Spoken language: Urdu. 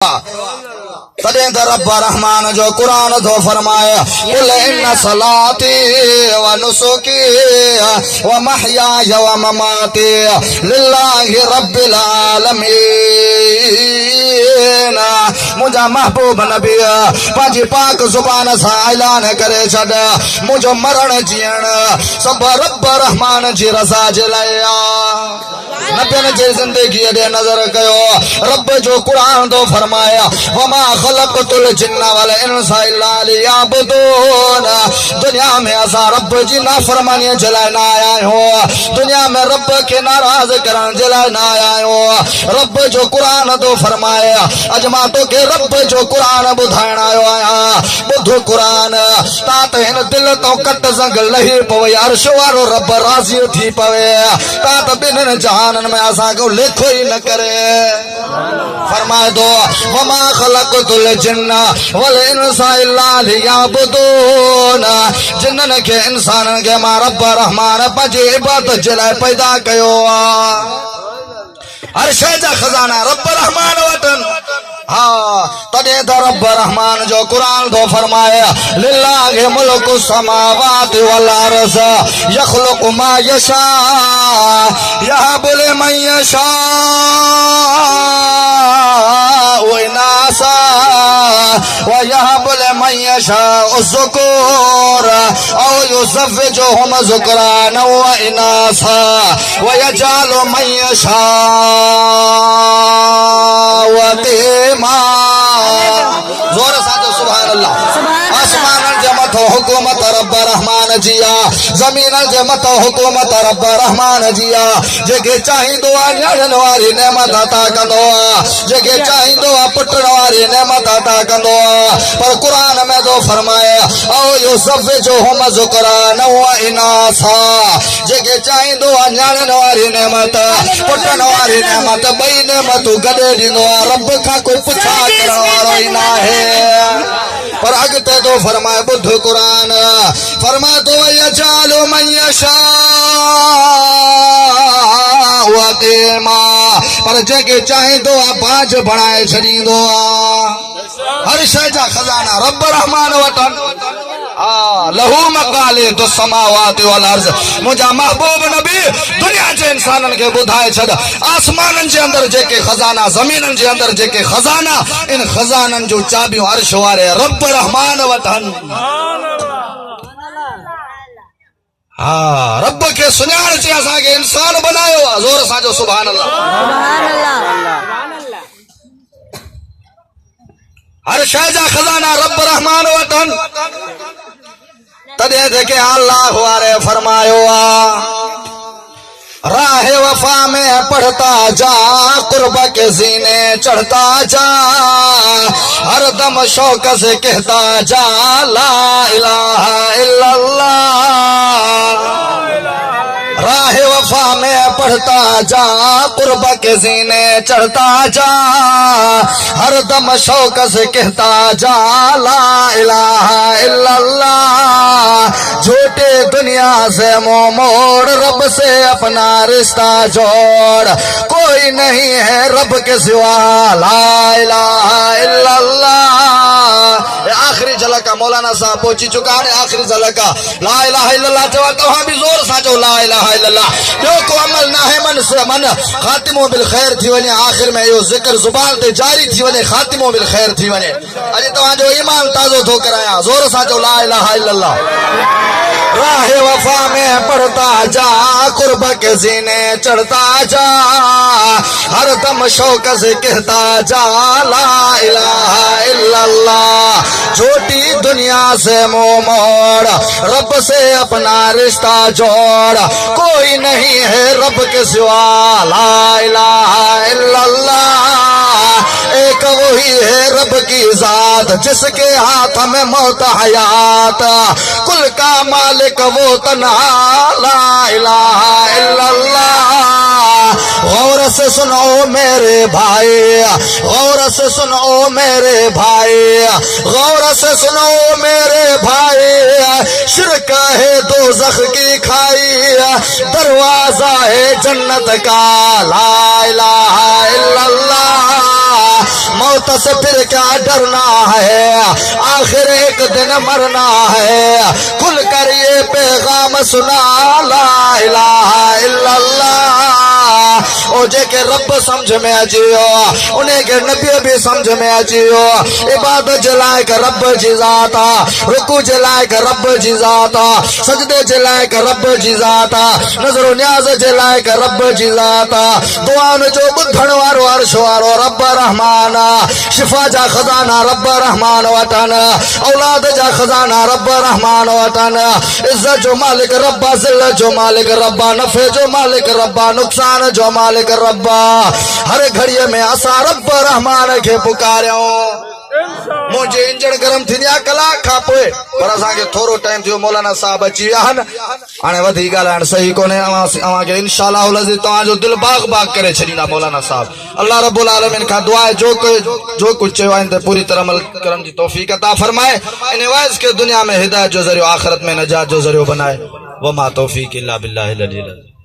تدین رب رحمان جو قرآن دو فرمایا قل ان صلاتی و نسکی و محیای و مماتی للہ رب العالمین. مجھا محبوب نبی پانچی پاک زبان سا اعلان کرے چھڑ مجھو مرن جیئن سب رب رحمان جی رضا جلیا. نبی نے جی زندگی دے نظر کہو رب جو قرآن دو فرمایا وما خلقت الجن والانس الا لیعبدون. دنیا میں ایسا رب جی نافرمانی جلائے نہ آیا ہو, دنیا میں رب کے ناراض کرن جلائے نہ آیا ہو. رب جو قرآن دو فرمایا اجماعتوں کے رب جو قرآن بدھائن آیا آیا بدھو قرآن تات ہن دل تو کٹ زنگ لہی پوئی عرش وارو رب راضی تھی پوے تات بنن جہانن میں ایسا کو لکھو ہی نہ کرے. فرمائے دو وما خلقت الجن والانس الا لیعبدون. جنن کے انسانن کے ماں رب رحمان پجی عبادت جلائے پیدا کیو. ہر شے جا خزانہ رب رحمان وطن. ہاں تدے دا رب رحمان جو قرآن دو فرمایا للہ ملک السماوات والارض یخلق ما یشاء یہب لمن یشاء اناسا ویہب لمن یشاء الذکور او یزوجہم ذکرانا واناسا ویجعل من یشاء وقیما. زور ساتھ سبحان اللہ. آسمان الجمت حکومت رب رحمان جیا, زمین الجمت حکومت رب رحمان جیا. جگہ چاہی دعا نیڑن واری نعمت عطا کندو, جگہ چاہی دعا پٹن واری نعمت عطا کندو. پر قرآن میں دو فرمایا او یزوجہم ذکرانا واناسا. جگہ چاہی دعا نیڑن واری نعمت پٹن واری نعمت بئی نعمت گدے دینو رب کا کوئی پچھا کرن وارو ہی نہ ہے. پر اگتے تو فرمائے بدھ قرآن فرمائے تو یجعل من یشاء وقیما. پر جگہ چاہے دعا پانچ بڑھائے چھڑی دعا. ہر شے جا خزانہ رب رحمان وطن لہو مقالید السماوات والارض. مجھا محبوب نبی دنیا جے انسانن کے بدھائے چھڑ آسمانن جے اندر جے کے خزانہ زمینن جے اندر جے کے خزانہ ان خزانن جو چابیوں عرش وارے رب رحمان وطن. رب کے سنیار چے اسا کے انسان بنایو. زور ساجو سبحان اللہ. ہر شاہجہ خزانہ رب رحمان وطن. تدے دیکھے اللہ وارے فرمایو راہ وفا میں پڑھتا جا قرب کے زینے چڑھتا جا ہر دم شوق سے کہتا جا لا الہ الا اللہ. راہ وفا میں پڑھتا جا قرب کے زینے چڑھتا جا ہر دم شوق سے کہتا جا لا الہ الا اللہ. جھوٹے دنیا سے منہ موڑ رب سے اپنا رشتہ جوڑ. کوئی نہیں ہے رب کے سوا لا الہ الا اللہ. آخری جھلکا مولانا صاحب پہنچی چکا ہے. آخری جھلکا لا الہ الا اللہ چاہتا وہاں بھی زور ساچو لا الہ الا اللہ. جو کو عمل نہ ہے من سے من خاتمو بالخیر تھی ونی. آخر میں یہ ذکر زبان تے جاری تھی ونی خاتمو بالخیر تھی ونی. اجی تو جو ایمان تازو دھو کر آیا زور ساچو لا الہ الا اللہ. راہ وفا میں پڑھتا جا قرب کے زینے چڑھتا جا ہر دم شوق سے کہتا جا لا الہ الا اللہ. جھوٹی دنیا سے منہ موڑ رب سے اپنا رشتہ جوڑ. کوئی نہیں ہے رب کے سوا لا الہ الا اللہ. ایک وہی ہے رب کی ذات جس کے ہاتھ میں موت حیات. کل کا مالک وہ تنہا لا الہ الا اللہ. غور سے سنو میرے بھائی, غور سے سنو میرے بھائی, غور سے سنو میرے بھائی. شرک ہے دوزخ کی کھائی, دروازہ ہے جنت کا لا الہ الا اللہ. موت سے پھر کیا ڈرنا ہے، آخر ایک دن مرنا ہے، کھل کر یہ پیغام سنا، لا الہ الا اللہ۔ او جے کہ رب سمجھ میں اچیو، انہیں کہ نبی بھی سمجھ میں اچیو، عبادت جلائے کہ رب جی ذاتا، رکوع جلائے کہ رب جی ذاتا، سجدے جلائے کہ رب جی ذاتا، نظر و نیاز جلائے کہ رب جی ذاتا، دعان جو بدھن وارو عرش وارو رب رحمان، شفا جا خزانہ رب رحمان وطن، اولاد جا خزانہ رب رحمان وطن، عزت جو مالک ربا، ذلت جو مالک ربا، نفع جو مالک ربا، نقصان جو مالک ربا، ہر گھڑی میں اسا رب رحمان کے پکاریوں۔ مجھے انجن گرم تھی نیا کلا کھا پوئے پر اساں کے تھورو ٹائم تھیو، مولانا صاحب اچی ویا ہن، ہانے ودھی ڳالهائڻ صحیح کونے، اواں کے انشاءاللہ العزیز تواں جو دل باغ باغ کرے چھڈیندا مولانا صاحب۔ اللہ رب العالمین کا دعا ہے جو کچھ چیو ان تے پوری طرح عمل کرن دی توفیق عطا فرمائے، ان وائز کے دنیا میں ہدایت جو ذریعہ، آخرت میں نجات جو ذریعہ بنائے۔ وما توفیق الا باللہ العلی العظیم۔